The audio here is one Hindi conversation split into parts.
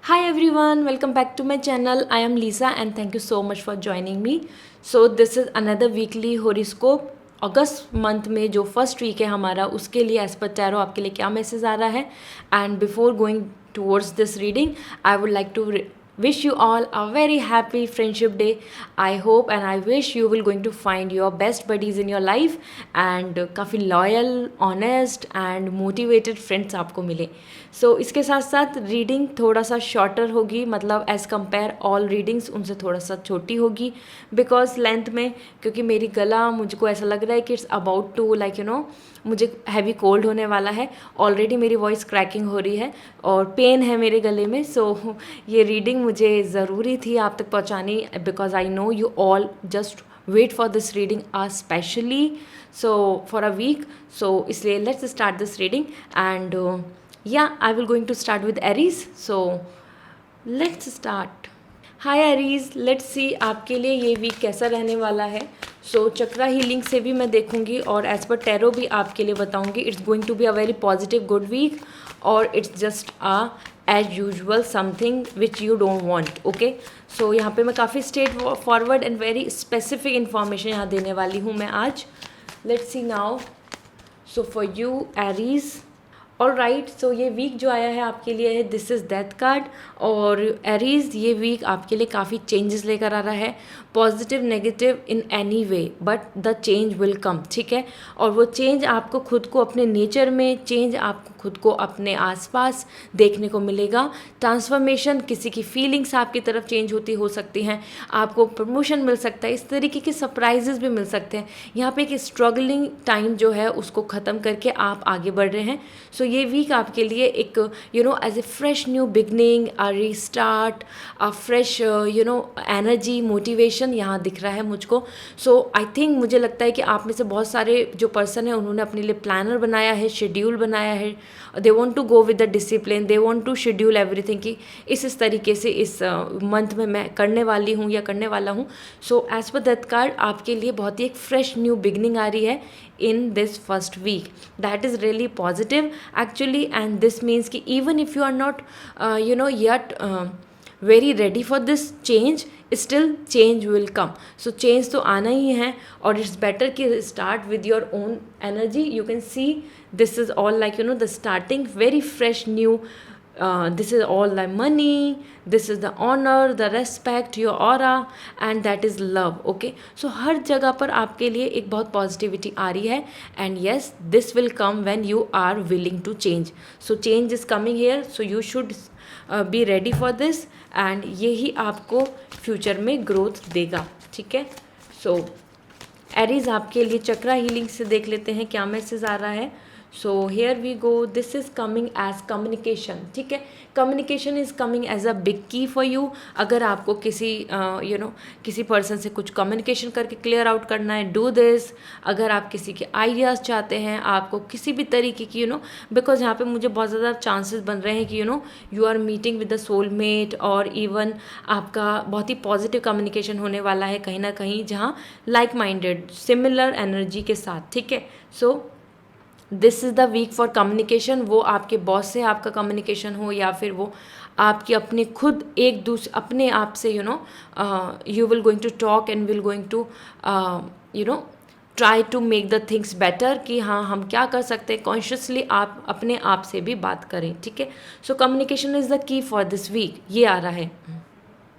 Hi everyone, welcome back to my channel. I am Lisa and thank you so much for joining me. So this is another weekly horoscope. August month में जो फर्स्ट वीक है हमारा उसके लिए एज पर टैरो आपके लिए क्या मैसेज आ रहा है. And before going towards this reading I would like to wish you all a very happy friendship day. I hope and I wish you will going to find your best buddies in your life and काफ़ी loyal, honest and motivated friends आपको मिले. सो इसके साथ साथ रीडिंग थोड़ा सा शॉर्टर होगी, मतलब एज़ कम्पेयर ऑल रीडिंग्स उनसे थोड़ा सा छोटी होगी बिकॉज लेंथ में, क्योंकि मेरी गला मुझको ऐसा लग रहा है कि इट्स अबाउट टू मुझे हैवी कोल्ड होने वाला है. ऑलरेडी मेरी वॉइस क्रैकिंग हो रही है और पेन है मेरे गले में. सो ये रीडिंग मुझे ज़रूरी थी आप तक पहुंचानी because I know you all just wait for this reading specially for a week. So इसलिए let's start this reading and I will going to start with Aries. So let's start. Hi Aries, let's see आपके लिए ये वीक कैसा रहने वाला है. चक्रा हीलिंग से भी मैं देखूंगी और एज पर टैरो भी आपके लिए बताऊंगी. It's going to be a very positive good week और it's just as usual something which you don't want. Okay, so यहाँ पे मैं काफ़ी straight forward and very specific information यहाँ देने वाली हूँ मैं आज. Let's see now. So for you Aries, all right. So ये वीक जो आया है आपके लिए है दिस इज़ डेथ कार्ड. और एरीज ये वीक आपके लिए काफ़ी चेंजेस लेकर आ रहा है, positive negative in any way, but the change will come. ठीक है, और वो चेंज आपको खुद को अपने नेचर में, चेंज आपको खुद को अपने आसपास देखने को मिलेगा. ट्रांसफॉर्मेशन, किसी की फीलिंग्स आपकी तरफ चेंज होती हो सकती हैं, आपको प्रमोशन मिल सकता है, इस तरीके के सरप्राइजेस भी मिल सकते हैं. यहाँ पे एक स्ट्रगलिंग टाइम जो है उसको ख़त्म करके आप आगे बढ़ रहे हैं. सो ये वीक आपके लिए एक as a fresh new beginning, a restart, a fresh energy, motivation यहाँ दिख रहा है मुझको. सो आई थिंक मुझे लगता है कि आप में से बहुत सारे जो पर्सन है उन्होंने अपने लिए प्लानर बनाया है, शेड्यूल बनाया है. They want to go with the discipline, they want to schedule everything कि इस तरीके से इस मंथ में मैं करने वाली हूँ या करने वाला हूँ. So as per that card आपके लिए बहुत ही एक फ्रेश न्यू बिगनिंग आ रही है in this first week. That is really positive actually, and this means कि even if you are not yet very ready for this change, still change will come. So change तो आना ही है और it's better कि start with your own energy. You can see this is all like the starting very fresh new. This is all the money, this is the honor, the respect, your aura and that is love. Okay, so हर जगह पर आपके लिए एक बहुत पॉजिटिविटी आ रही है and yes, this will come when you are willing to change. So change is coming here, so you should be ready for this and यही आपको फ्यूचर में ग्रोथ देगा. ठीक है, सो एरीज आपके लिए चक्रा हीलिंग से देख लेते हैं क्या मैसेज आ रहा है. So here we go. This is coming as communication. ठीक है, communication is coming as a big key for you. अगर आपको किसी किसी पर्सन से कुछ कम्युनिकेशन करके क्लियर आउट करना है, डू दिस. अगर आप किसी के आइडियाज़ चाहते हैं, आपको किसी भी तरीके की बिकॉज यहाँ पे मुझे बहुत ज़्यादा चांसेस बन रहे हैं कि you are meeting with the soulmate और इवन आपका बहुत ही पॉजिटिव कम्युनिकेशन होने वाला है कहीं ना कहीं, जहाँ लाइक माइंडेड सिमिलर एनर्जी के साथ. ठीक है, so this is the week for communication. वो आपके बॉस से आपका कम्युनिकेशन हो या फिर वो आपकी अपने खुद एक दूसरे अपने आप से you will going to talk and will going to try to make the things better कि हाँ हम क्या कर सकते हैं. कॉन्शियसली आप अपने आप से भी बात करें. ठीक है, so communication is the key for this week, ये आ रहा है.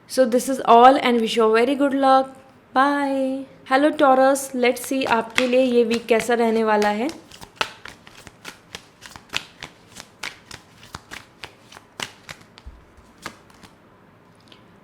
So this is all and wish you very good luck. Bye. Hello Taurus, let's see आपके लिए ये वीक कैसा रहने वाला है.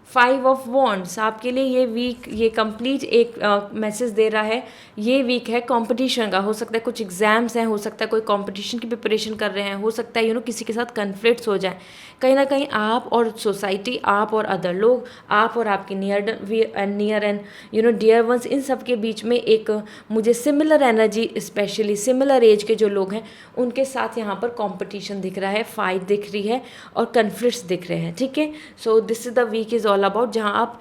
5 ऑफ वॉन्ड्स आपके लिए ये वीक, ये कंप्लीट एक मैसेज दे रहा है. ये वीक है कंपटीशन का. हो सकता है कुछ एग्जाम्स हैं, हो सकता है कोई कंपटीशन की प्रिपरेशन कर रहे हैं, हो सकता है किसी के साथ कन्फ्लिक्ट्स हो जाए. कहीं ना कहीं आप और सोसाइटी, आप और अदर लोग, आप और आपके नियर एंड डियर वंस, इन सब के बीच में एक मुझे similar energy, specially similar age के जो लोग हैं उनके साथ यहाँ पर कंपटीशन दिख रहा है, फाइट दिख रही है और कन्फ्लिक्ट्स दिख रहे हैं. ठीक है, so this is the week is all about, जहाँ आप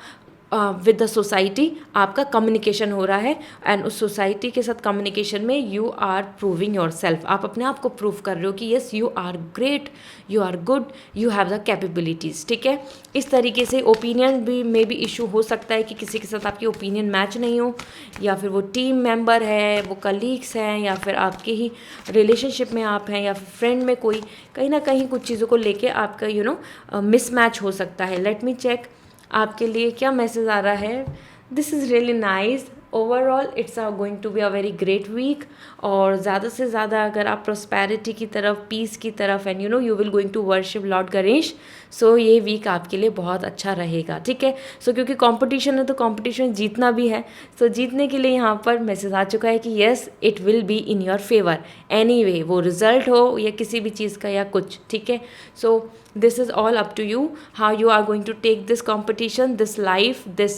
विद द सोसाइटी आपका कम्युनिकेशन हो रहा है, एंड उस सोसाइटी के साथ कम्युनिकेशन में you are proving yourself, आप अपने आप को प्रूव कर रहे हो कि yes you are great, you are good, you have the capabilities. ठीक है, इस तरीके से ओपिनियन भी में भी इशू हो सकता है कि किसी के साथ आपकी ओपिनियन मैच नहीं हो, या फिर वो टीम मेंबर है, वो कलीग्स हैं, या फिर आपके ही रिलेशनशिप में आप हैं, या फिर फ्रेंड में कोई कहीं ना कहीं कुछ चीज़ों को लेके आपका मिसमैच हो सकता है। लेट मी चेक आपके लिए क्या मैसेज आ रहा है। This is really nice, overall it's going to be a very great week, और ज़्यादा से ज़्यादा अगर आप प्रॉस्पेरिटी की तरफ, पीस की तरफ, and you will going to worship lord Ganesh, so ये वीक आपके लिए बहुत अच्छा रहेगा। ठीक है, सो क्योंकि कंपटीशन है तो कंपटीशन जीतना भी है, सो जीतने के लिए यहाँ पर मैसेज आ चुका है कि yes it will be in your favour anyway, वो रिजल्ट हो या किसी भी चीज़ का या कुछ। ठीक है, सो this is all up to you how you are going to take this competition, this life, this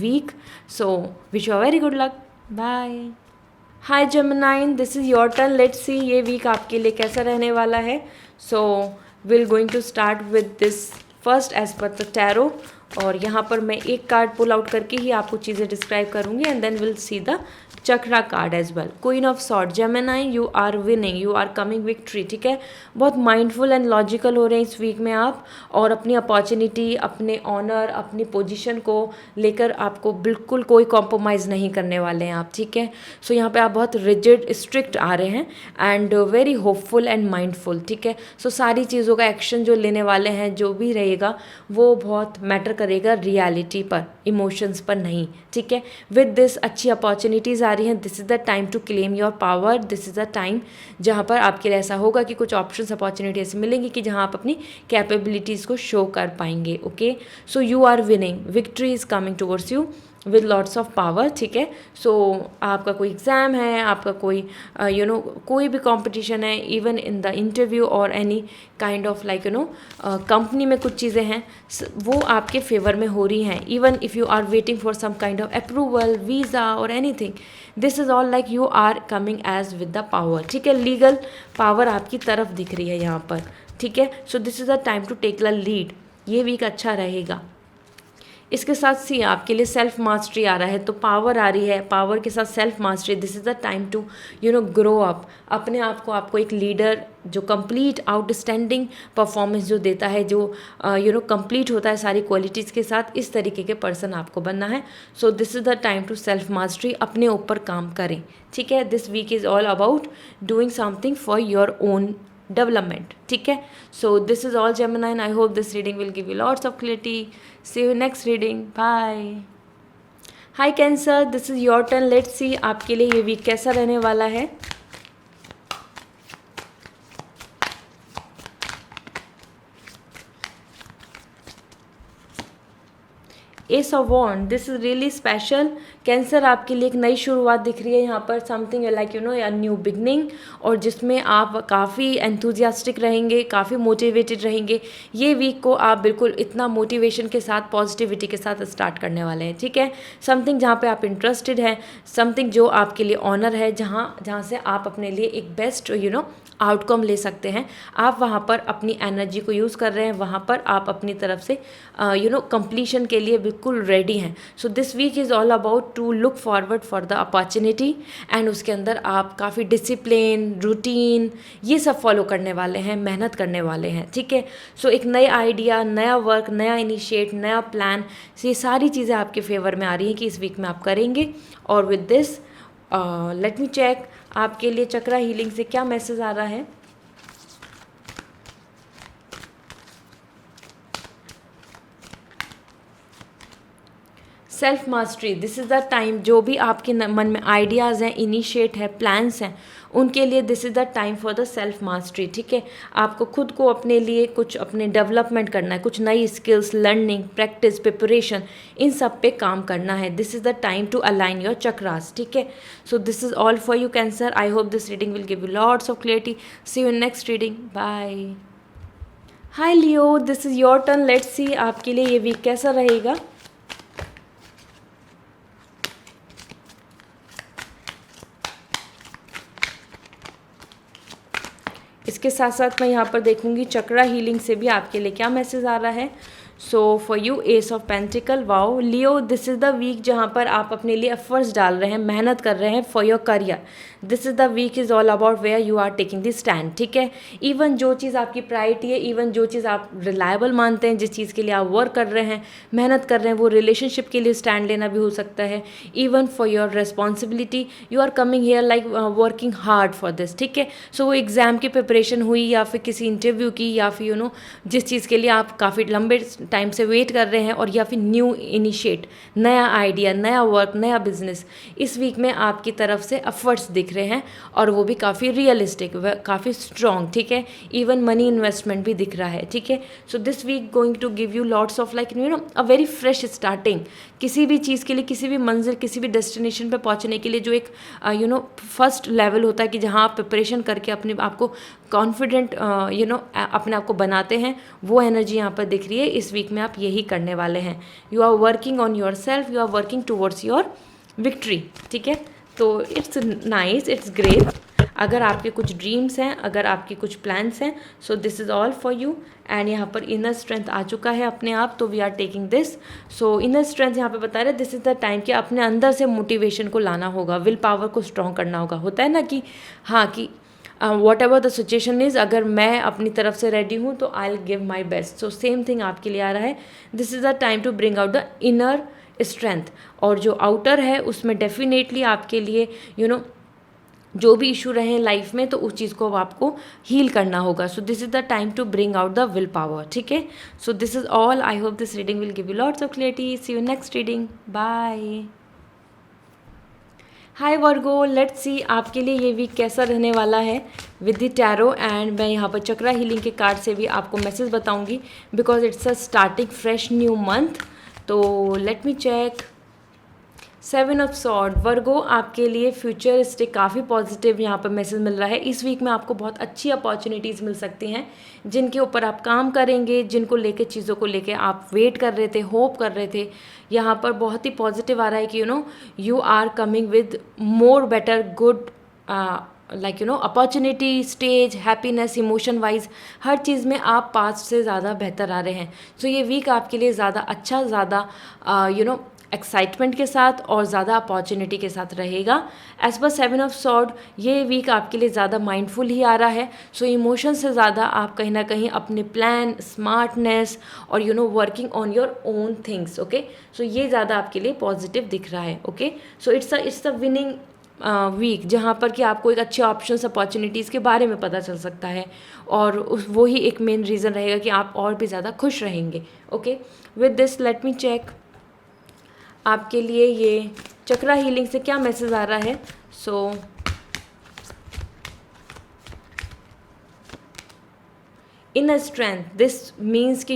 week. So wish you a very good luck. Bye. Hi Gemini, this is your turn. Let's see ये week आपके लिए कैसा रहने वाला है. So we're going to start with this first as per the tarot, और यहाँ पर मैं एक कार्ड पुल आउट करके ही आपको चीज़ें डिस्क्राइब करूँगी, and then will see the chakra card as well. Queen of sword, Gemini you are winning, you are coming victory. ठीक है, बहुत माइंडफुल एंड लॉजिकल हो रहे हैं इस वीक में आप, और अपनी अपॉर्चुनिटी, अपने ऑनर, अपनी पोजीशन को लेकर आपको बिल्कुल कोई कॉम्प्रोमाइज़ नहीं करने वाले हैं आप। ठीक है, सो यहाँ पे आप बहुत रिजिड, स्ट्रिक्ट आ रहे हैं, and very hopeful and mindful. ठीक है, सो सारी चीज़ों का एक्शन जो लेने वाले हैं, जो भी रहेगा वो बहुत मैटर करेगा रियलिटी पर, इमोशंस पर नहीं। ठीक है, विद दिस अच्छी अपॉर्चुनिटीज़ आ रही हैं। This is the time to claim your power, this is the time जहाँ पर आपके लिए ऐसा होगा कि कुछ ऑप्शंस, अपॉर्चुनिटी ऐसी मिलेंगी कि जहाँ आप अपनी कैपेबिलिटीज़ को शो कर पाएंगे। Okay, so you are winning, victory is coming towards you with lots of power. ठीक है, सो आपका कोई एग्ज़ाम है, आपका कोई कोई भी कंपटीशन है, इवन इन द इंटरव्यू और any kind of like company में कुछ चीज़ें हैं, वो आपके फेवर में हो रही हैं। Even if you are waiting for some kind of approval, visa or anything, this is all like you are coming as with the power. ठीक है, लीगल पावर आपकी तरफ दिख रही है यहाँ पर। ठीक है, so this is the time to take the lead, ये वीक अच्छा रहेगा। इसके साथ सी आपके लिए सेल्फ मास्टरी आ रहा है, तो पावर आ रही है, पावर के साथ self mastery. This is the time to grow up, अपने आप को, आपको एक लीडर जो कंप्लीट आउटस्टैंडिंग परफॉर्मेंस जो देता है, जो कंप्लीट होता है सारी क्वालिटीज़ के साथ, इस तरीके के पर्सन आपको बनना है। So this is the time to self mastery, अपने ऊपर काम करें। ठीक है, this week is all about doing something for your own development. ठीक है, so this is all Gemini, and I hope this reading will give you lots of clarity. See you next reading. Bye. Hi Cancer, this is your turn. Let's see आपके लिए ये वीक कैसा रहने वाला है। Ace of wand, this is really special. Cancer, आपके लिए एक नई शुरुआत दिख रही है यहाँ पर, something like a new beginning, और जिसमें आप काफ़ी एंथुजियास्टिक रहेंगे, काफ़ी मोटिवेटेड रहेंगे। ये वीक को आप बिल्कुल इतना मोटिवेशन के साथ, पॉजिटिविटी के साथ स्टार्ट करने वाले हैं। ठीक है, समथिंग जहाँ पे आप इंटरेस्टेड हैं, समथिंग जो आपके लिए ऑनर है, जहाँ से आप अपने लिए एक बेस्ट आउटकम ले सकते हैं, आप वहाँ पर अपनी एनर्जी को यूज़ कर रहे हैं, वहाँ पर आप अपनी तरफ से कंप्लीशन के लिए बिल्कुल रेडी हैं। So this week is all about to look forward for the opportunity, and उसके अंदर आप काफ़ी डिसिप्लिन, रूटीन, ये सब फॉलो करने वाले हैं, मेहनत करने वाले हैं। ठीक है, सो एक नए आइडिया, नया वर्क, नया इनिशिएट, नया प्लान, ये सारी चीज़ें आपके फेवर में आ रही हैं कि इस वीक में आप करेंगे। और with this let me check आपके लिए चक्रा हीलिंग से क्या मैसेज आ रहा है। Self mastery, this is the time, जो भी आपके मन में आइडियाज़ हैं, इनिशिएट है, प्लान्स हैं, उनके लिए this is the time for the self mastery. ठीक है, आपको खुद को अपने लिए कुछ अपने डेवलपमेंट करना है, कुछ नई स्किल्स, लर्निंग, प्रैक्टिस, प्रिपरेशन, इन सब पे काम करना है। This is the time to align your chakras. ठीक है, so this is all for you Cancer. I hope this reading will give you lots of clarity. See you in next reading. Bye. Hi Leo, this is your turn. Let's see आपके लिए ये वीक कैसा रहेगा। इसके साथ साथ मैं यहाँ पर देखूँगी चक्रा हीलिंग से भी आपके लिए क्या मैसेज आ रहा है। So for you ace of pentacle, wow Leo, this is the week जहाँ पर आप अपने लिए एफर्ट्स डाल रहे हैं, मेहनत कर रहे हैं for your career. This is the week is all about where you are taking this stand. ठीक है, इवन जो चीज़ आपकी प्रायोरिटी है, इवन जो चीज़ आप रिलायबल मानते हैं, जिस चीज़ के लिए आप वर्क कर रहे हैं, मेहनत कर रहे हैं, वो रिलेशनशिप के लिए स्टैंड लेना भी हो सकता है. Even for your responsibility you are coming here like working hard for this. ठीक है, सो वो एग्ज़ाम की प्रिपरेशन हुई या फिर किसी इंटरव्यू की, या फिर जिस चीज़ के लिए आप काफ़ी लंबे टाइम से वेट कर रहे हैं, और या फिर न्यू इनिशिएट, नया आइडिया, नया वर्क, नया बिजनेस, इस वीक में आपकी तरफ से एफर्ट्स दिख रहे हैं, और वो भी काफ़ी रियलिस्टिक, काफ़ी स्ट्रॉन्ग. ठीक है, इवन मनी इन्वेस्टमेंट भी दिख रहा है. ठीक है, so this week going to give you lots of like a very fresh starting. किसी भी चीज़ के लिए, किसी भी मंजिल, किसी भी डेस्टिनेशन पे पहुंचने के लिए जो एक फर्स्ट लेवल होता है कि जहां आप प्रिपरेशन करके अपने आप को कॉन्फिडेंट अपने आप को बनाते हैं, वो एनर्जी यहाँ पर दिख रही है. इस वीक में आप यही करने वाले हैं. You are working on yourself, you are working towards your victory. ठीक है, तो इट्स नाइस, इट्स ग्रेट. अगर आपके कुछ ड्रीम्स हैं, अगर आपके कुछ प्लान्स हैं, so this is all for you. And यहाँ पर इनर स्ट्रेंथ आ चुका है अपने आप, तो we are taking this. So inner strength यहाँ पे बता रहे हैं, दिस इज़ द टाइम कि अपने अंदर से मोटिवेशन को लाना होगा, विल पावर को स्ट्रॉन्ग करना होगा. होता है ना कि हाँ, कि whatever the situation is, अगर मैं अपनी तरफ से रेडी हूँ तो I will give my best. So same thing आपके लिए आ रहा है. This is the time to bring out the inner strength. और जो आउटर है उसमें डेफिनेटली आपके लिए जो भी इशू रहे लाइफ में, तो उस चीज़ को आपको हील करना होगा. So this is the time to bring out the will power. ठीक है, so this is all. I hope this reading will give you lots of clarity. See you next reading. Bye. Hi Virgo, let's see आपके लिए ये वीक कैसा रहने वाला है विद द टैरो. एंड मैं यहाँ पर चक्रा हीलिंग के कार्ड से भी आपको मैसेज बताऊंगी, because it's a starting fresh new month. तो let me check. 7 of swords, Virgo आपके लिए फ्यूचरिस्टिक काफ़ी पॉजिटिव यहाँ पर मैसेज मिल रहा है. इस वीक में आपको बहुत अच्छी अपॉर्चुनिटीज़ मिल सकती हैं, जिनके ऊपर आप काम करेंगे, जिनको लेके, चीज़ों को लेके आप वेट कर रहे थे, होप कर रहे थे. यहाँ पर बहुत ही पॉजिटिव आ रहा है कि you are coming with more better good like opportunity, stage, happiness, emotion wise हर चीज़ में आप पास्ट से ज़्यादा बेहतर आ रहे हैं. सो ये वीक आपके लिए ज़्यादा अच्छा, ज़्यादा एक्साइटमेंट के साथ और ज़्यादा अपॉर्चुनिटी के साथ रहेगा. एज पर 7 ऑफ सॉर्ड, ये वीक आपके लिए ज़्यादा माइंडफुल ही आ रहा है. सो इमोशन से ज़्यादा आप कहीं ना कहीं अपने प्लान, स्मार्टनेस और working on your own things. Okay, so ये ज़्यादा आपके लिए पॉजिटिव दिख रहा है. Okay, so it's the winning week, जहाँ पर कि आपको एक अच्छे ऑप्शंस, अपॉर्चुनिटीज़ के बारे में पता चल सकता है, और वो ही एक मेन रीज़न रहेगा कि आप और भी ज़्यादा खुश रहेंगे. Okay, with this let me check आपके लिए ये चक्रा हीलिंग से क्या मैसेज आ रहा है. सो inner strength, this means कि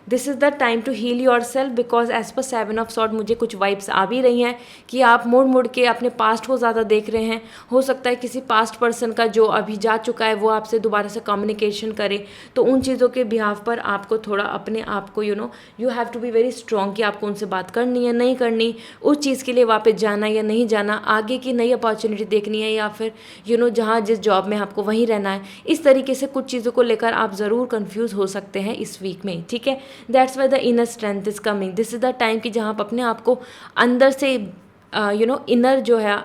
this is the time to heal yourself, because as per 7 of sword मुझे कुछ वाइब्स आ भी रही हैं कि आप मुड़ मुड़ के अपने पास्ट को ज़्यादा देख रहे हैं. हो सकता है किसी पास्ट पर्सन का जो अभी जा चुका है वो आपसे दोबारा से कम्युनिकेशन करे, तो उन चीज़ों के बिहाफ पर आपको थोड़ा अपने आप को you have to be very strong कि आपको उनसे बात करनी है, नहीं करनी, उस चीज़ के लिए वापस जाना या नहीं जाना, आगे की नई अपॉर्चुनिटी देखनी है, या फिर जहाँ जिस जॉब में आपको वहीं रहना है. इस तरीके से कुछ चीज़ों को लेकर आप ज़रूर कंफ्यूज हो सकते हैं इस वीक में. ठीक है, that's why the inner strength is coming. This is the time कि जहाँ आप अपने आप को अंदर से इनर जो है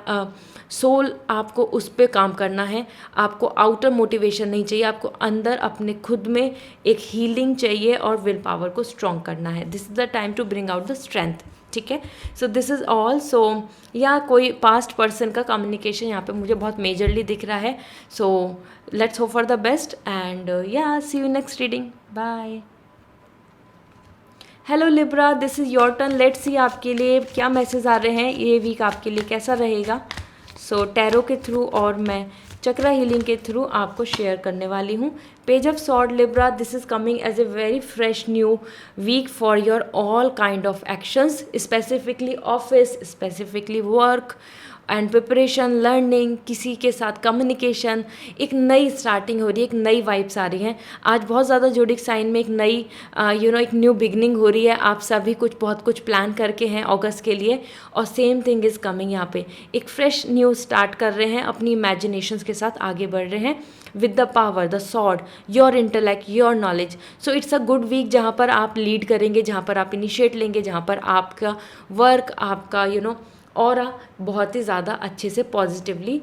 सोल, आपको उस पर काम करना है. आपको आउटर मोटिवेशन नहीं चाहिए, आपको अंदर अपने खुद में एक हीलिंग चाहिए और विल पावर को स्ट्रॉन्ग करना है. This is the time to bring out the strength. ठीक है, so this is all. So या कोई पास्ट पर्सन का कम्युनिकेशन यहाँ पे मुझे बहुत मेजरली दिख रहा है. So let's hope for the best and yeah see you next reading. Bye. Hello Libra, this is your turn. Let's see आपके लिए क्या मैसेज आ रहे हैं, ये वीक आपके लिए कैसा रहेगा. सो टैरो के थ्रू और मैं चक्रा हीलिंग के थ्रू आपको शेयर करने वाली हूँ. Page of sword, Libra, this is coming as a very fresh new week for your all kind of actions, specifically office, specifically work, and preparation, learning, किसी के साथ कम्युनिकेशन, एक नई स्टार्टिंग हो रही है, एक नई वाइब्स आ रही हैं। आज बहुत ज़्यादा जोडिक साइन में एक नई एक न्यू बिगनिंग हो रही है। आप सभी बहुत कुछ प्लान करके हैं अगस्त के लिए, और सेम थिंग इज़ कमिंग। यहाँ पे एक फ्रेश न्यू स्टार्ट कर रहे हैं, अपनी इमेजिनेशंस के साथ आगे बढ़ रहे हैं with the power, the sword, your intellect, your knowledge. So it's a good week जहाँ पर आप लीड करेंगे, जहाँ पर आप इनिशिएट लेंगे, जहाँ पर आपका वर्क, आपका और बहुत ही ज़्यादा अच्छे से पॉजिटिवली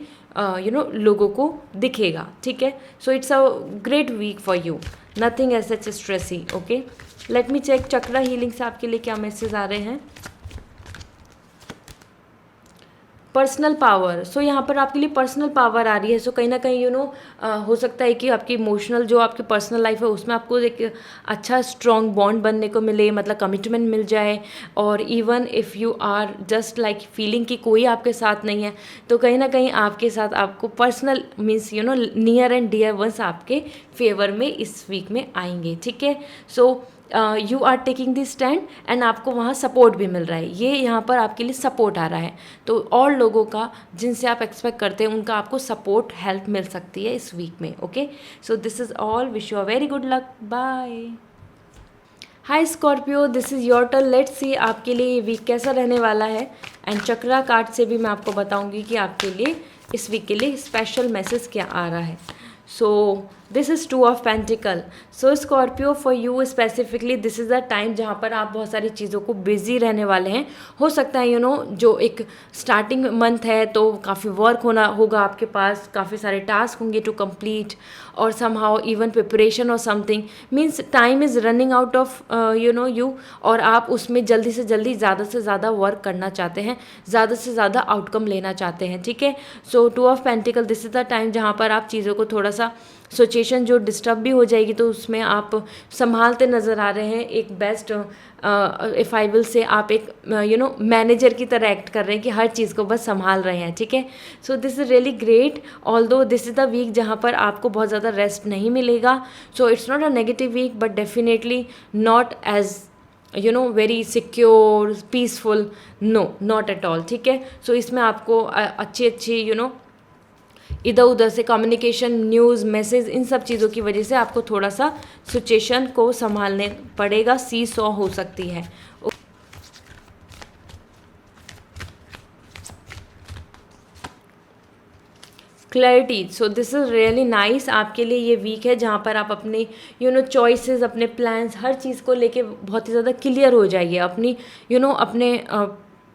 लोगों को दिखेगा। ठीक है, so it's a great week for you, nothing as such stressy. Okay, let me check chakra healing से आपके लिए क्या मैसेज आ रहे हैं। पर्सनल पावर, सो यहाँ पर आपके लिए पर्सनल पावर आ रही है। सो कहीं ना कहीं हो सकता है कि आपकी इमोशनल जो आपकी पर्सनल लाइफ है उसमें आपको एक अच्छा स्ट्रॉन्ग बॉन्ड बनने को मिले, मतलब कमिटमेंट मिल जाए। और even if you are just like feeling कि कोई आपके साथ नहीं है, तो कहीं ना कहीं आपके साथ आपको personal means near and dear once आपके फेवर में इस वीक में आएंगे। ठीक है, so you are taking this stand and आपको वहाँ सपोर्ट भी मिल रहा है। ये यहाँ पर आपके लिए सपोर्ट आ रहा है, तो और लोगों का जिनसे आप एक्सपेक्ट करते हैं उनका आपको सपोर्ट हेल्प मिल सकती है इस वीक में। Okay, so this is all, wish you a very good luck, bye. Hi Scorpio, this is your turn, let's see आपके लिए ये वीक कैसा रहने वाला है। एंड चक्रा कार्ड से भी मैं आपको बताऊंगी कि आपके लिए इस वीक के लिए स्पेशल मैसेज क्या आ रहा है। So this is 2 of pentacle. So Scorpio, for you specifically this is the time जहाँ पर आप बहुत सारी चीज़ों को बिजी रहने वाले हैं। हो सकता है जो एक स्टार्टिंग मंथ है तो काफ़ी वर्क होगा आपके पास, काफ़ी सारे टास्क होंगे टू कंप्लीट, और समहाउ इवन प्रिपरेशन और something means time is running out of you, और आप उसमें जल्दी से जल्दी ज़्यादा से ज़्यादा वर्क करना चाहते हैं, ज़्यादा से ज़्यादा आउटकम लेना चाहते हैं। ठीक है, सो 2 of pentacle, this is the time जहाँ पर आप चीज़ों को थोड़ा सा सिचुएशन जो डिस्टर्ब भी हो जाएगी तो उसमें आप संभालते नज़र आ रहे हैं। एक best if I will say आप एक मैनेजर की तरह एक्ट कर रहे हैं कि हर चीज़ को बस संभाल रहे हैं। ठीक है, so this is really great, although this is the week जहाँ पर आपको बहुत ज़्यादा रेस्ट नहीं मिलेगा। So it's not a negative week, but definitely not as very secure, peaceful, no, not at all. ठीक है, सो इसमें आपको अच्छी इधर उधर से कम्युनिकेशन, न्यूज़, मैसेज, इन सब चीज़ों की वजह से आपको थोड़ा सा सिचुएशन को संभालने पड़ेगा, सी सॉ हो सकती है। Clarity, so this is really nice, आपके लिए ये वीक है जहाँ पर आप अपने चॉइसेस, अपने प्लान्स, हर चीज़ को लेके बहुत ही ज़्यादा क्लियर हो जाइए अपनी अपने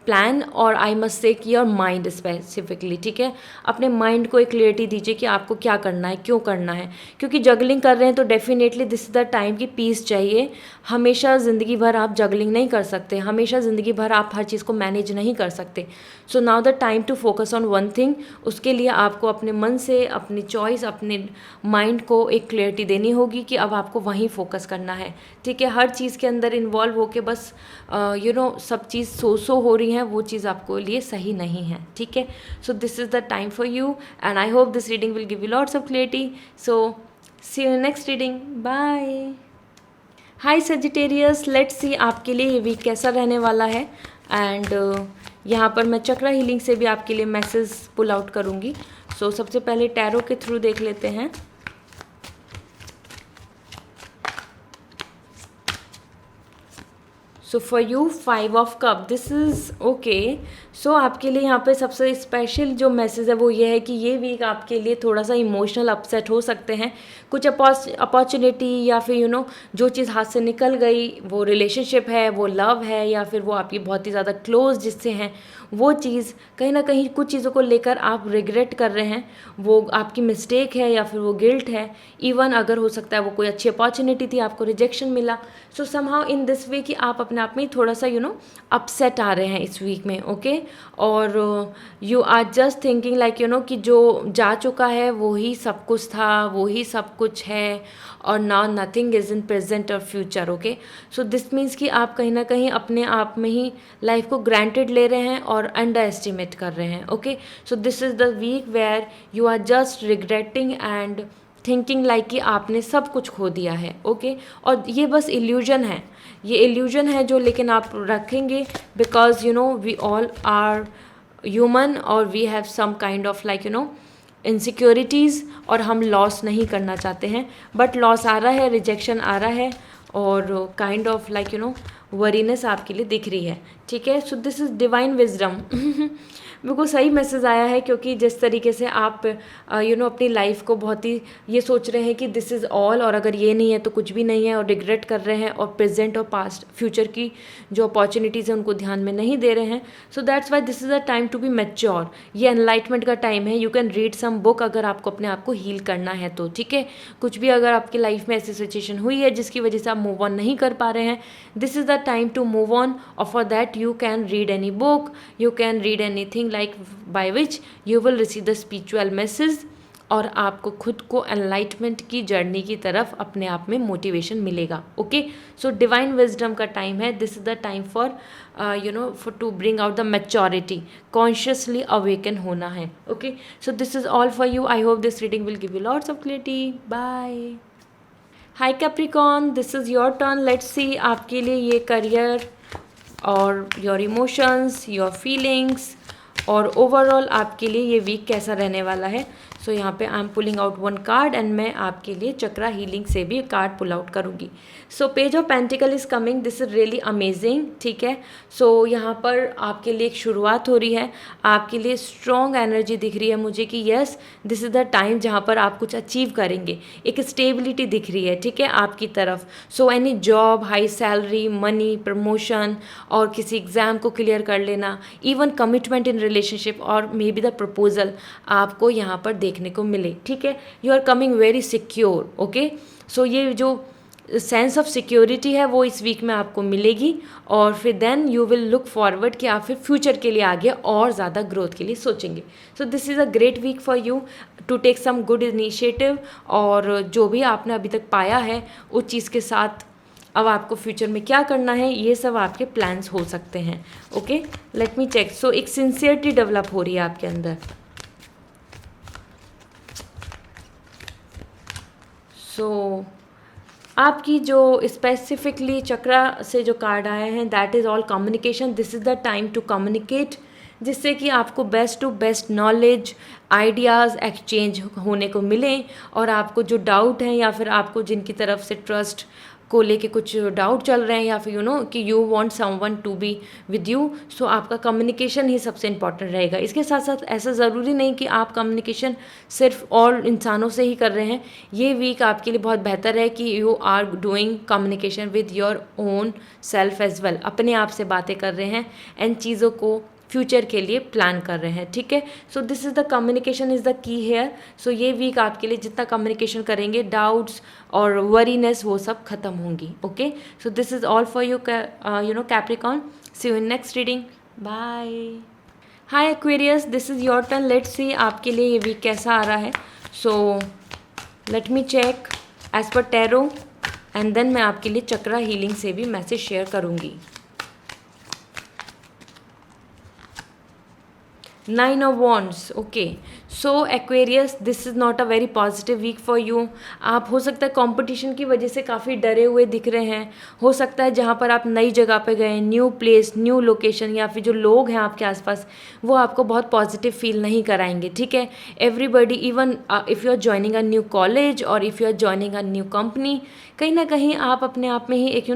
प्लान, और आई मस्ट से कि योर माइंड स्पेसिफिकली। ठीक है, अपने माइंड को एक क्लियरिटी दीजिए कि आपको क्या करना है, क्यों करना है, क्योंकि जगलिंग कर रहे हैं तो definitely this is the time की पीस चाहिए। हमेशा ज़िंदगी भर आप जगलिंग नहीं कर सकते, हमेशा ज़िंदगी भर आप हर चीज़ को मैनेज नहीं कर सकते। So now the time to focus on one thing. उसके लिए आपको अपने मन से, अपनी चॉइस, अपने माइंड को एक क्लियरिटी देनी होगी कि अब आपको वहीं फोकस करना है। ठीक है, हर चीज़ के अंदर इन्वॉल्व होके बस सब चीज़ सो हो रही हैं, वो चीज़ आपको लिए सही नहीं है। ठीक है, so this is the time for you and I hope this reading will give you lots of clarity. So see you next reading, bye. Hi Sagittarius, let's see आपके लिए ये वीक कैसा रहने वाला है। एंड यहाँ पर मैं चक्रा हीलिंग से भी आपके लिए मैसेज पुल आउट करूँगी। सो सबसे पहले टैरो के थ्रू देख लेते हैं। So for you 5 of cups, this is okay. So आपके लिए यहाँ पे सबसे स्पेशल जो मैसेज है वो ये है कि ये वीक आपके लिए थोड़ा सा इमोशनल अपसेट हो सकते हैं। कुछ अपॉर्चुनिटी या फिर जो चीज़ हाथ से निकल गई, वो रिलेशनशिप है, वो लव है, या फिर वो आपकी बहुत ही ज़्यादा क्लोज जिससे हैं, वो चीज़ कहीं ना कहीं कुछ चीज़ों को लेकर आप रिग्रेट कर रहे हैं। वो आपकी मिस्टेक है या फिर वो गिल्ट है। इवन अगर हो सकता है वो कोई अच्छी अपॉर्चुनिटी थी, आपको रिजेक्शन मिला। सो समहाउ इन दिस वे कि आप अपने आप में थोड़ा सा अपसेट आ रहे हैं इस वीक में। ओके, और you are just thinking like कि जो जा चुका है वो ही सब कुछ था, वो ही सब कुछ है, और now nothing is in present और future. Okay, so this means कि आप कहीं ना कहीं अपने आप में ही लाइफ को ग्रांटेड ले रहे हैं और अंडर एस्टिमेट कर रहे हैं। Okay, so this is the week where you are just regretting and thinking like कि आपने सब कुछ खो दिया है। ओके, और ये बस इल्यूजन है, ये इल्यूजन है जो लेकिन आप रखेंगे because we all are human और we have some kind of like insecurities, और हम लॉस नहीं करना चाहते हैं, बट लॉस आ रहा है, रिजेक्शन आ रहा है, और काइंड ऑफ लाइक वरीनेस आपके लिए दिख रही है, ठीक है। So this is divine wisdom. मेरे को सही मैसेज आया है, क्योंकि जिस तरीके से आप अपनी लाइफ को बहुत ही ये सोच रहे हैं कि दिस इज़ ऑल, और अगर ये नहीं है तो कुछ भी नहीं है, और रिग्रेट कर रहे हैं, और प्रेजेंट और पास्ट फ्यूचर की जो अपॉर्चुनिटीज़ हैं उनको ध्यान में नहीं दे रहे हैं। So that's why this is a time to be mature. ये एनलाइटमेंट का टाइम है। You can read some book अगर आपको अपने आप को हील करना है तो, ठीक है। कुछ भी अगर आपकी लाइफ में ऐसी सिचुएशन हुई है जिसकी वजह से आप मूव ऑन नहीं कर पा रहे हैं, this is the time to move on, और for that you can read any book, you can read any thing like by which you will receive the spiritual message, और आपको खुद को एनलाइटमेंट की जर्नी की तरफ अपने आप में मोटिवेशन मिलेगा। ओके, सो डिवाइन विजडम का टाइम है। This is the time for for to bring out the maturity, consciously awaken होना है। Okay, so this is all for you. I hope this reading will give you lots of clarity. Bye. Hi Capricorn, this is your turn. Let's see आपके लिए ये करियर और योर इमोशंस, योर फीलिंग्स, और ओवरऑल आपके लिए ये वीक कैसा रहने वाला है। सो यहाँ पे I am pulling out one card, and मैं आपके लिए चक्रा हीलिंग से भी कार्ड पुल आउट करूँगी। So page of pentacle is coming, this is really amazing, ठीक है। सो यहाँ पर आपके लिए एक शुरुआत हो रही है, आपके लिए स्ट्रॉन्ग एनर्जी दिख रही है मुझे कि yes this is the time जहाँ पर आप कुछ अचीव करेंगे। एक स्टेबिलिटी दिख रही है, ठीक है, आपकी तरफ। So any job, high salary, money, promotion, और किसी एग्ज़ाम को क्लियर कर लेना, इवन कमिटमेंट इन रिलेशनशिप, और मे बी द प्रपोजल आपको यहाँ पर देखने को मिले, ठीक है। You are coming very secure. Okay, so ये जो सेंस ऑफ सिक्योरिटी है वो इस वीक में आपको मिलेगी, और फिर then you will look forward कि आप फिर फ्यूचर के लिए आगे और ज़्यादा ग्रोथ के लिए सोचेंगे। So this is a great week for you to take some good initiative, और जो भी आपने अभी तक पाया है उस चीज़ के साथ अब आपको फ्यूचर में क्या करना है ये सब आपके प्लान्स हो सकते हैं। Okay, let me check. So एक सिंसियरिटी डेवलप हो रही है आपके अंदर। सो आपकी जो स्पेसिफिकली चक्रा से जो कार्ड आए हैं, that is all communication. This is the time to communicate, जिससे कि आपको best to best knowledge, ideas exchange होने को मिले, और आपको जो डाउट हैं या फिर आपको जिनकी तरफ से ट्रस्ट को लेके कुछ डाउट चल रहे हैं, या फिर कि you want someone to be with you, so आपका कम्युनिकेशन ही सबसे इम्पॉर्टेंट रहेगा। इसके साथ साथ ऐसा ज़रूरी नहीं कि आप कम्युनिकेशन सिर्फ और इंसानों से ही कर रहे हैं। ये वीक आपके लिए बहुत बेहतर है कि you are doing communication with your own self as well. अपने आप से बातें कर रहे हैं एंड चीज़ों को फ्यूचर के लिए प्लान कर रहे हैं, ठीक है। So this is the communication is the key here. So ये वीक आपके लिए जितना कम्युनिकेशन करेंगे, डाउट्स और वरीनेस वो सब खत्म होंगी। Okay, so this is all for you Capricorn. See you in next reading. Bye. Hi Aquarius, this is your turn. Let's see आपके लिए ये वीक कैसा आ रहा है। So let me check as per tarot, and then मैं आपके लिए चक्रा हीलिंग से भी मैसेज शेयर करूँगी। 9 of Wands. Okay, so Aquarius, this is not a very positive week for you. आप हो सकता है कंपटीशन की वजह से काफ़ी डरे हुए दिख रहे हैं। हो सकता है जहाँ पर आप नई जगह पे गए, न्यू प्लेस, न्यू लोकेशन, या फिर जो लोग हैं आपके आसपास वो आपको बहुत पॉजिटिव फील नहीं कराएंगे, ठीक है। Everybody, even if you are joining a new college or if you are joining a new company, कहीं ना कहीं आप अपने आप में ही एक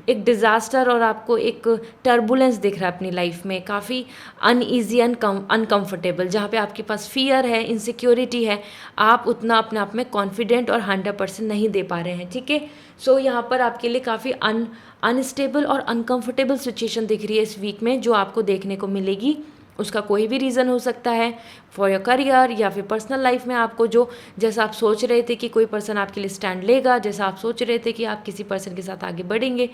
एक डिज़ास्टर और आपको एक टर्बुलेंस दिख रहा है अपनी लाइफ में, काफ़ी अनईजी, अनकम्फर्टेबल, जहाँ पे आपके पास फियर है, इनसिक्योरिटी है, आप उतना अपने आप में कॉन्फिडेंट और 100% नहीं दे पा रहे हैं, ठीक है। सो यहाँ पर आपके लिए काफ़ी अनस्टेबल और अनकम्फर्टेबल सिचुएशन दिख रही है इस वीक में, जो आपको देखने को मिलेगी। उसका कोई भी रीज़न हो सकता है फॉर योर करियर या फिर पर्सनल लाइफ में। आपको जो जैसा आप सोच रहे थे कि कोई पर्सन आपके लिए स्टैंड लेगा, जैसा आप सोच रहे थे कि आप किसी पर्सन के साथ आगे बढ़ेंगे,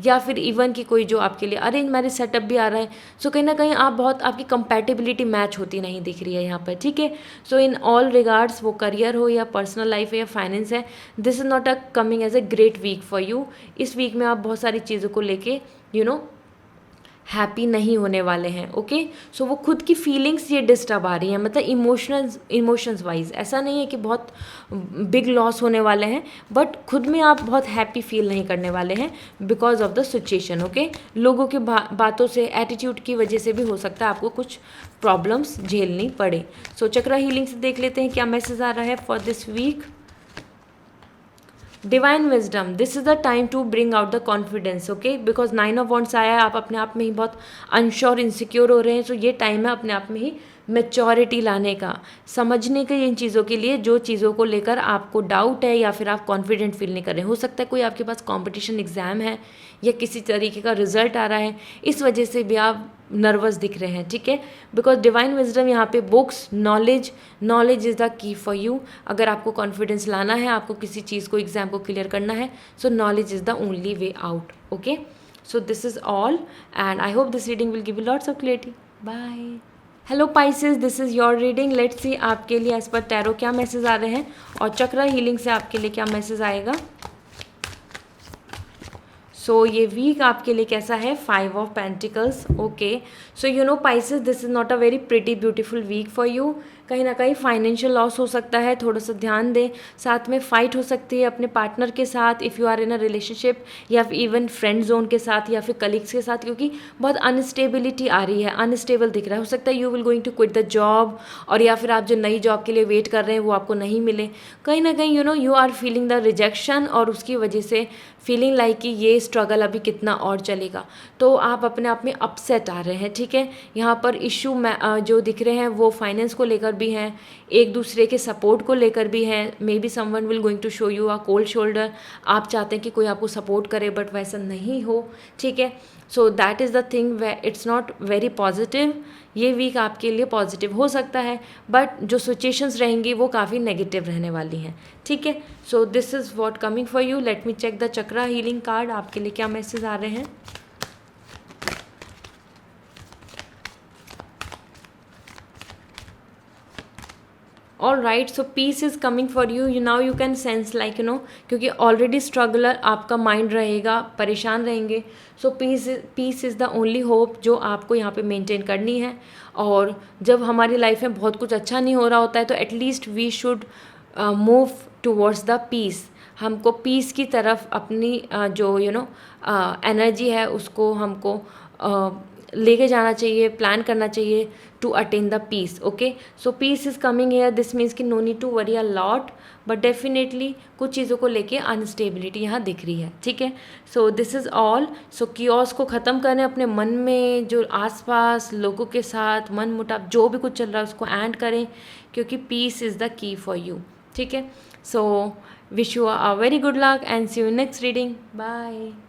या फिर इवन कि कोई जो आपके लिए अरेंज मैरिज सेटअप भी आ रहा है। सो कहीं ना कहीं आप बहुत, आपकी कंपैटिबिलिटी मैच होती नहीं दिख रही है यहाँ पर, ठीक है। सो इन ऑल रिगार्ड्स, वो करियर हो या पर्सनल लाइफ है या फाइनेंस है, this is not a coming as a great week for you. इस वीक में आप बहुत सारी चीज़ों को लेके हैप्पी नहीं होने वाले हैं। ओके, सो वो खुद की फीलिंग्स ये डिस्टर्ब आ रही हैं, मतलब इमोशंस वाइज ऐसा नहीं है कि बहुत बिग लॉस होने वाले हैं, बट खुद में आप बहुत हैप्पी फील नहीं करने वाले हैं because of the situation. Okay, लोगों के बातों से, एटीट्यूड की वजह से भी हो सकता है आपको कुछ प्रॉब्लम्स झेलनी पड़े। सो चक्रा हीलिंग से देख लेते हैं क्या मैसेज आ रहा है for this week. Divine wisdom, this is the time to bring out the confidence. Okay, because 9 of wands आया है, आप अपने आप में ही बहुत अनश्योर, इनसिक्योर हो रहे हैं। सो ये टाइम है अपने आप में ही मैच्योरिटी लाने का, समझने के इन चीज़ों के लिए जो चीज़ों को लेकर आपको डाउट है या फिर आप कॉन्फिडेंट फील नहीं कर रहे हैं। हो सकता है कोई आपके पास कंपटीशन एग्ज़ाम है या किसी तरीके का रिजल्ट आ रहा है, इस वजह से भी आप नर्वस दिख रहे हैं। ठीक है, बिकॉज डिवाइन विजडम यहाँ पे books, knowledge is the key for you. अगर आपको कॉन्फिडेंस लाना है, आपको किसी चीज़ को, एग्जाम को क्लियर करना है, so knowledge is the only way out. Okay, so this is all and I hope this reading will give you lots of clarity. Bye. Hello Pisces, this is your reading. Let's see आपके लिए एज पर टैरो क्या मैसेज आ रहे हैं और चक्रा हीलिंग से आपके लिए क्या मैसेज आएगा। सो ये वीक आपके लिए कैसा है? 5 of pentacles. Okay, so you know Pisces, this is not a very pretty beautiful week for you. कहीं ना कहीं फाइनेंशियल लॉस हो सकता है, थोड़ा सा ध्यान दें। साथ में फाइट हो सकती है अपने पार्टनर के साथ, if you are in a relationship, या इवन फ्रेंड जोन के साथ या फिर कलीग्स के साथ, क्योंकि बहुत अनस्टेबिलिटी आ रही है, अनस्टेबल दिख रहा है। हो सकता है you will going to quit the job, और या फिर आप जो नई जॉब के लिए वेट कर रहे हैं वो आपको नहीं मिले। कहीं ना कहीं you are feeling the rejection, और उसकी वजह से फीलिंग लाइक कि ये स्ट्रगल अभी कितना और चलेगा, तो आप अपने आप में अपसेट आ रहे हैं। ठीक है, यहाँ पर इशू जो दिख रहे हैं वो फाइनेंस को लेकर भी हैं, एक दूसरे के सपोर्ट को लेकर भी हैं। Maybe someone will going to show you a cold shoulder. आप चाहते हैं कि कोई आपको सपोर्ट करे, बट वैसा नहीं हो। ठीक है, so that is the thing way it's not very positive. ये वीक आपके लिए पॉजिटिव हो सकता है, बट जो सिचुएशंस रहेंगी वो काफ़ी नेगेटिव रहने वाली हैं। ठीक है, so this is what coming for you. Let me check the chakra healing card, आपके लिए क्या मैसेज आ रहे हैं। All right, so peace is coming for you. Now you can sense like क्योंकि ऑलरेडी स्ट्रगलर आपका माइंड रहेगा, परेशान रहेंगे। So peace is the only hope जो आपको यहाँ पे मेंटेन करनी है। और जब हमारी लाइफ में बहुत कुछ अच्छा नहीं हो रहा होता है, तो at least we should move towards the peace. हमको पीस की तरफ अपनी जो एनर्जी है उसको हमको लेके जाना चाहिए, प्लान करना चाहिए to attain the peace. Okay, so peace is coming here. This means कि no need to worry a lot, but definitely कुछ चीज़ों को लेके अनस्टेबिलिटी यहाँ दिख रही है। ठीक है, so this is all. So chaos को ख़त्म करें अपने मन में, जो आसपास लोगों के साथ मन मुटाव जो भी कुछ चल रहा है उसको एंड करें, क्योंकि peace is the key for you. ठीक है, so wish you a very good luck and see you next reading. Bye.